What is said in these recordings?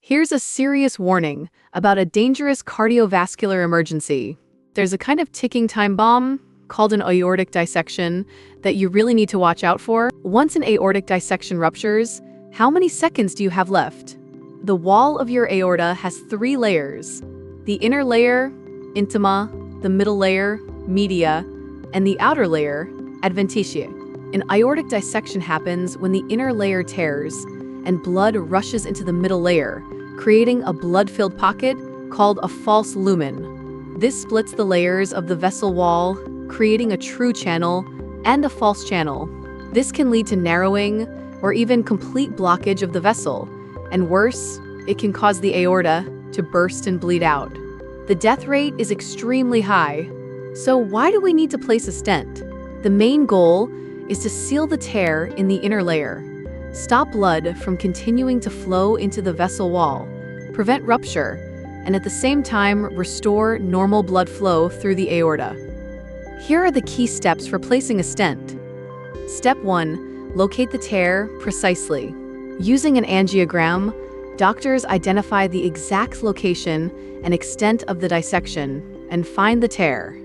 Here's a serious warning about a dangerous cardiovascular emergency. There's a kind of ticking time bomb called an aortic dissection that you really need to watch out for. Once an aortic dissection ruptures, how many seconds do you have left? The wall of your aorta has 3 layers. The inner layer, intima, the middle layer, media, and the outer layer, adventitia. An aortic dissection happens when the inner layer tears and blood rushes into the middle layer, creating a blood-filled pocket called a false lumen. This splits the layers of the vessel wall, creating a true channel and a false channel. This can lead to narrowing or even complete blockage of the vessel, and worse, it can cause the aorta to burst and bleed out. The death rate is extremely high. So why do we need to place a stent? The main goal is to seal the tear in the inner layer, stop blood from continuing to flow into the vessel wall, prevent rupture, and at the same time restore normal blood flow through the aorta. Here are the key steps for placing a stent. Step 1. Locate the tear precisely. Using an angiogram, doctors identify the exact location and extent of the dissection and find the tear.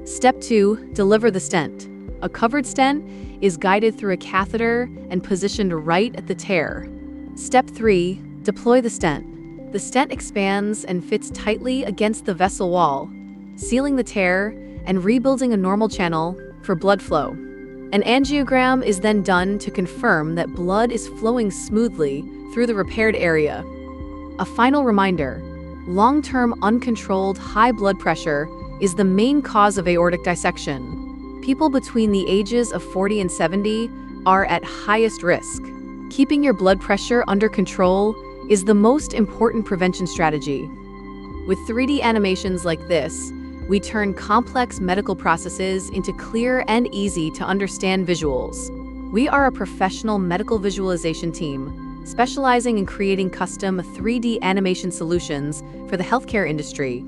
Step 2. Deliver the stent. A covered stent is guided through a catheter and positioned right at the tear. Step 3. Deploy the stent. The stent expands and fits tightly against the vessel wall, sealing the tear and rebuilding a normal channel for blood flow. An angiogram is then done to confirm that blood is flowing smoothly through the repaired area. A final reminder: long-term uncontrolled high blood pressure is the main cause of aortic dissection. People between the ages of 40 and 70 are at highest risk. Keeping your blood pressure under control is the most important prevention strategy. With 3D animations like this, we turn complex medical processes into clear and easy to understand visuals. We are a professional medical visualization team, specializing in creating custom 3D animation solutions for the healthcare industry.